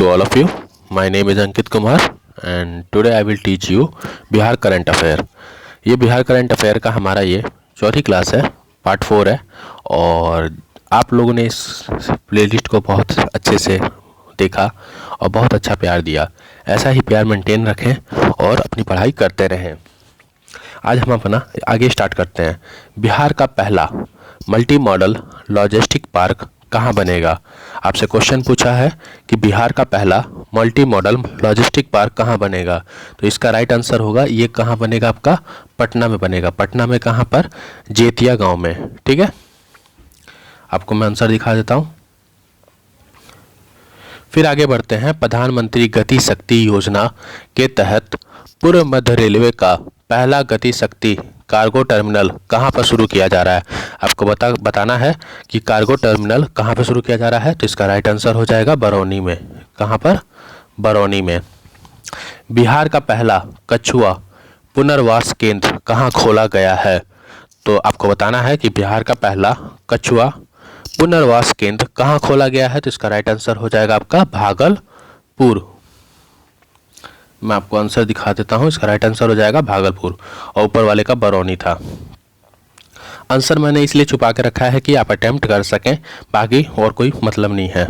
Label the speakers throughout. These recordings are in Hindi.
Speaker 1: to all of you. My name is Ankit Kumar and today I will teach you Bihar current affair. ये बिहार करंट अफेयर का हमारा ये चौथी क्लास है, पार्ट 4 है। और आप लोगों ने इस प्लेलिस्ट को बहुत अच्छे से देखा और बहुत अच्छा प्यार दिया। ऐसा ही प्यार मेंटेन रखें और अपनी पढ़ाई करते रहें। आज हम अपना आगे स्टार्ट करते हैं। बिहार का पहला मल्टी मॉडल लॉजिस्टिक पार्क कहाँ बनेगा? आपसे क्वेश्चन पूछा है कि बिहार का पहला मल्टी मॉडल लॉजिस्टिक पार्क कहाँ बनेगा, तो इसका राइट आंसर होगा ये कहाँ बनेगा? आपका पटना में बनेगा। पटना में कहाँ पर? जेतिया गांव में। ठीक है, आपको मैं आंसर दिखा देता हूँ। फिर आगे बढ़ते हैं। प्रधानमंत्री गति शक्ति योजना के तहत पूर्व मध्य रेलवे का पहला गति शक्ति कार्गो टर्मिनल कहाँ पर शुरू किया जा रहा है? आपको बताना है कि कार्गो टर्मिनल कहाँ पर शुरू किया जा रहा है, तो इसका राइट आंसर हो जाएगा बरौनी में। कहाँ पर? बरौनी में। बिहार का पहला कछुआ पुनर्वास केंद्र कहाँ खोला गया है? तो आपको बताना है कि बिहार का पहला कछुआ पुनर्वास केंद्र कहाँ खोला गया है, तो इसका राइट आंसर हो जाएगा आपका भागलपुर। मैं आपको आंसर दिखा देता हूँ, इसका राइट आंसर हो जाएगा भागलपुर और ऊपर वाले का बरौनी था। आंसर मैंने इसलिए छुपा के रखा है कि आप अटेम्प्ट कर सकें, बाकी और कोई मतलब नहीं है।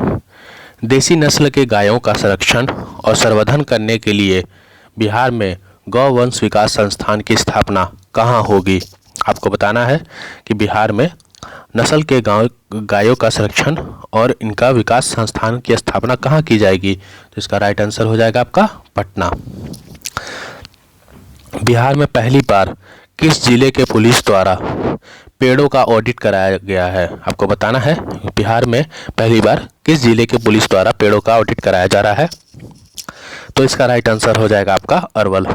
Speaker 1: देसी नस्ल के गायों का संरक्षण और संवर्धन करने के लिए बिहार में गौवंश विकास संस्थान की स्थापना कहाँ होगी? आपको बताना है कि बिहार में नस्ल के गायों का संरक्षण और इनका विकास संस्थान की स्थापना कहाँ की जाएगी, तो इसका राइट आंसर हो जाएगा आपका पटना। बिहार में पहली बार किस जिले के पुलिस द्वारा पेड़ों का ऑडिट कराया गया है? आपको बताना है बिहार में पहली बार किस जिले के पुलिस द्वारा पेड़ों का ऑडिट कराया जा रहा है, तो इसका राइट आंसर हो जाएगा आपका अरवल।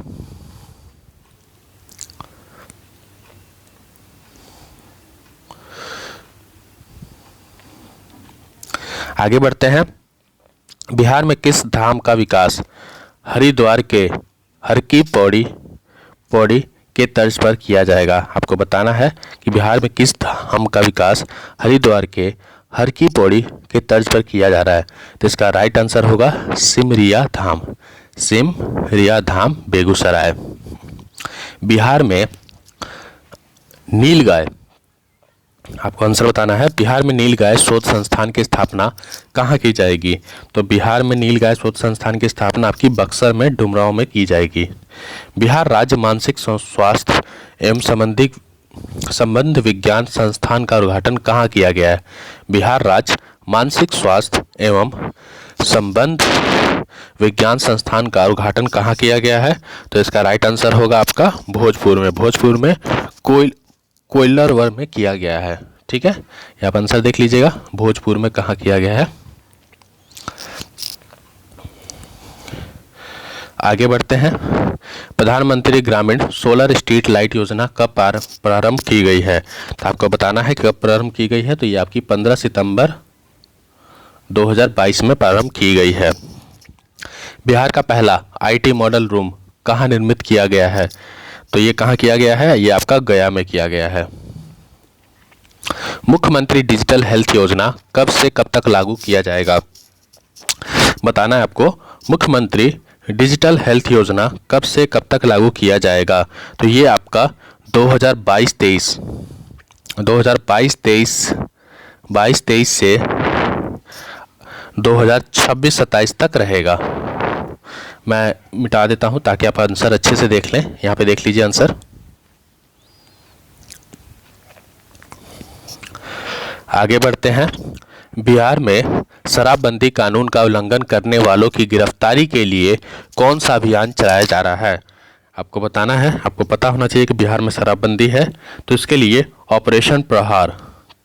Speaker 1: आगे बढ़ते हैं। बिहार में किस धाम का विकास हरिद्वार के हर की पौड़ी के तर्ज पर किया जाएगा? आपको बताना है कि बिहार में किस धाम का विकास हरिद्वार के हर की पौड़ी के तर्ज पर किया जा रहा है, तो इसका राइट आंसर होगा सिमरिया धाम। सिमरिया धाम बेगूसराय। बिहार में नीलगाय, आपको आंसर बताना है, बिहार में नीलगाय शोध संस्थान की स्थापना कहाँ की जाएगी? तो बिहार में नीलगाय शोध संस्थान की स्थापना आपकी बक्सर में डुमरांव में की जाएगी। बिहार राज्य मानसिक स्वास्थ्य एवं संबंध विज्ञान संस्थान का उद्घाटन कहाँ किया गया है? बिहार राज्य मानसिक स्वास्थ्य एवं संबंध विज्ञान संस्थान का उद्घाटन कहाँ किया गया है? तो इसका राइट आंसर होगा आपका भोजपुर में। भोजपुर में कोइलरवर में किया गया है। ठीक है, यहाँ पर आंसर देख लीजिएगा, भोजपुर में कहाँ किया गया है। आगे बढ़ते हैं। प्रधानमंत्री ग्रामीण सोलर स्ट्रीट लाइट योजना कब प्रारंभ की गई है? तो आपको बताना है कब प्रारंभ की गई है, तो ये आपकी 15 सितंबर 2022 में प्रारंभ की गई है। बिहार का पहला IT मॉडल रूम कहाँ निर्मित किया गया है? तो ये कहाँ किया गया है? ये आपका गया में किया गया है। मुख्यमंत्री डिजिटल हेल्थ योजना कब से कब तक लागू किया जाएगा? बताना है आपको, मुख्यमंत्री डिजिटल हेल्थ योजना कब से कब तक लागू किया जाएगा? तो ये आपका 2022-23 से 2026-27 तक रहेगा। मैं मिटा देता हूं ताकि आप आंसर अच्छे से देख लें। यहाँ पे देख लीजिए आंसर। आगे बढ़ते हैं। बिहार में शराबबंदी कानून का उल्लंघन करने वालों की गिरफ्तारी के लिए कौन सा अभियान चलाया जा रहा है? आपको बताना है, आपको पता होना चाहिए कि बिहार में शराबबंदी है, तो इसके लिए ऑपरेशन प्रहार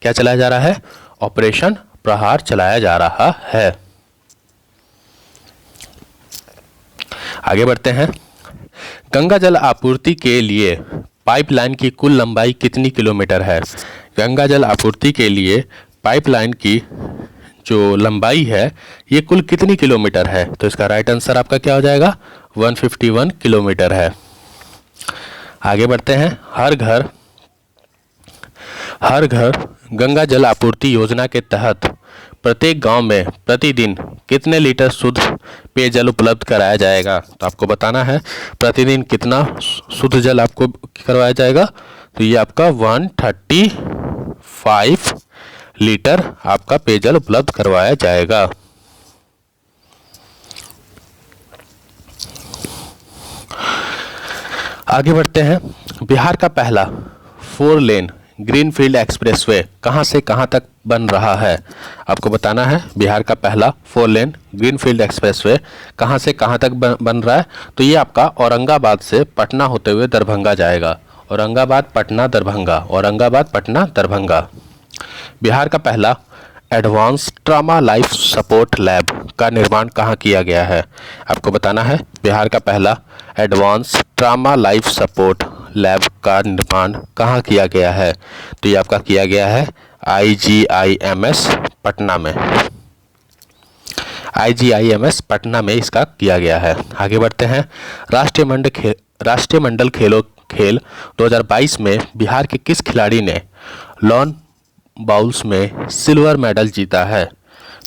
Speaker 1: क्या चलाया जा रहा है? ऑपरेशन प्रहार चलाया जा रहा है। आगे बढ़ते हैं। गंगा जल आपूर्ति के लिए पाइपलाइन की कुल लंबाई कितनी किलोमीटर है? गंगा जल आपूर्ति के लिए पाइपलाइन की जो लंबाई है ये कुल कितनी किलोमीटर है? तो इसका राइट आंसर आपका क्या हो जाएगा? 151 किलोमीटर है। आगे बढ़ते हैं। हर घर गंगा जल आपूर्ति योजना के तहत प्रत्येक गांव में प्रतिदिन कितने लीटर शुद्ध पेयजल उपलब्ध कराया जाएगा? तो आपको बताना है प्रतिदिन कितना शुद्ध जल आपको करवाया जाएगा। तो ये आपका 135 लीटर आपका पेयजल उपलब्ध करवाया जाएगा। आगे बढ़ते हैं। बिहार का पहला 4 लेन ग्रीनफील्ड एक्सप्रेसवे कहां से कहां तक बन रहा है? आपको बताना है बिहार का पहला 4 लेन ग्रीनफील्ड एक्सप्रेसवे कहां से कहां तक बन रहा है। तो ये आपका औरंगाबाद से पटना होते हुए दरभंगा जाएगा। औरंगाबाद पटना दरभंगा, औरंगाबाद पटना दरभंगा। बिहार का पहला advance trauma life support lab का निर्माण कहाँ किया गया है? आपको बताना है बिहार का पहला advance trauma life support lab का निर्माण कहाँ किया गया है? तो ये आपका किया गया है IGIMS पटना में। IGIMS पटना में इसका किया गया है। आगे बढ़ते हैं। राष्ट्रीय मंडल खेल 2022 में बिहार के किस खिलाड़ी ने लॉन बाउल्स में सिल्वर मेडल जीता है?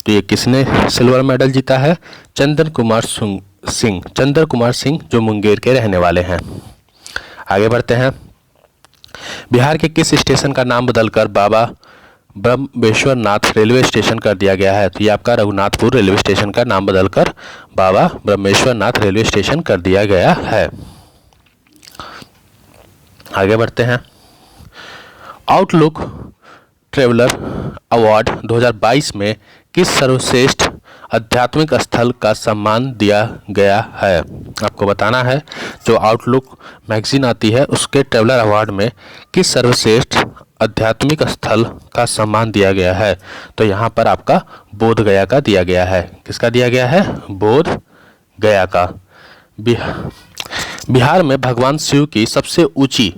Speaker 1: तो ये किसने सिल्वर मेडल जीता है? चंद्र कुमार सिंह जो मुंगेर के रहने वाले हैं। आगे बढ़ते हैं। बिहार के किस स्टेशन का नाम बदलकर बाबा ब्रह्मेश्वर नाथ रेलवे स्टेशन कर दिया गया है? तो ये आपका रघुनाथपुर रेलवे स्टेशन का नाम बदलकर बाबा ब्रह्मेश्वर नाथ रेलवे स्टेशन कर दिया गया है। आगे बढ़ते हैं। आउटलुक ट्रैवलर अवार्ड 2022 में किस सर्वश्रेष्ठ आध्यात्मिक स्थल का सम्मान दिया गया है? आपको बताना है जो आउटलुक मैगजीन आती है उसके ट्रैवलर अवार्ड में किस सर्वश्रेष्ठ आध्यात्मिक स्थल का सम्मान दिया गया है? तो यहाँ पर आपका बोध गया का दिया गया है। किसका दिया गया है? बोध गया का। बिहार में भगवान शिव की सबसे ऊंची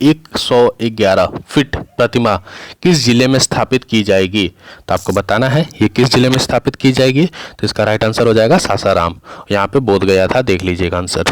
Speaker 1: 111 फीट प्रतिमा किस जिले में स्थापित की जाएगी? तो आपको बताना है ये किस जिले में स्थापित की जाएगी। तो इसका राइट आंसर हो जाएगा सासाराम। यहाँ पे बोध गया था, देख लीजिएगा आंसर।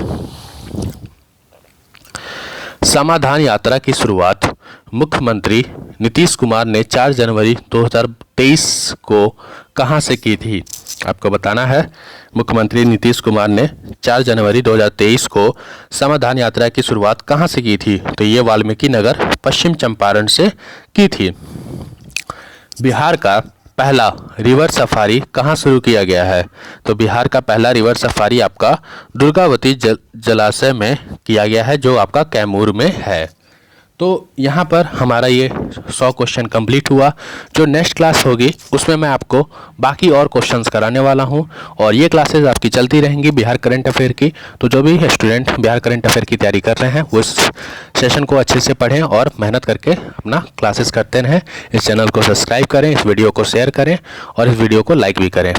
Speaker 1: समाधान यात्रा की शुरुआत मुख्यमंत्री नीतीश कुमार ने 4 जनवरी 2023 को कहां से की थी? आपको बताना है मुख्यमंत्री नीतीश कुमार ने 4 जनवरी 2023 को समाधान यात्रा की शुरुआत कहां से की थी? तो ये वाल्मीकि नगर पश्चिम चंपारण से की थी। बिहार का पहला रिवर सफारी कहां शुरू किया गया है? तो बिहार का पहला रिवर सफारी आपका दुर्गावती जलाशय में किया गया है जो आपका कैमूर में है। तो यहाँ पर हमारा ये 100 क्वेश्चन कंप्लीट हुआ। जो नेक्स्ट क्लास होगी उसमें मैं आपको बाकी और क्वेश्चंस कराने वाला हूँ और ये क्लासेस आपकी चलती रहेंगी बिहार करंट अफेयर की। तो जो भी स्टूडेंट बिहार करंट अफेयर की तैयारी कर रहे हैं वो इस सेशन को अच्छे से पढ़ें और मेहनत करके अपना क्लासेस करते रहें। इस चैनल को सब्सक्राइब करें, इस वीडियो को शेयर करें और इस वीडियो को लाइक भी करें।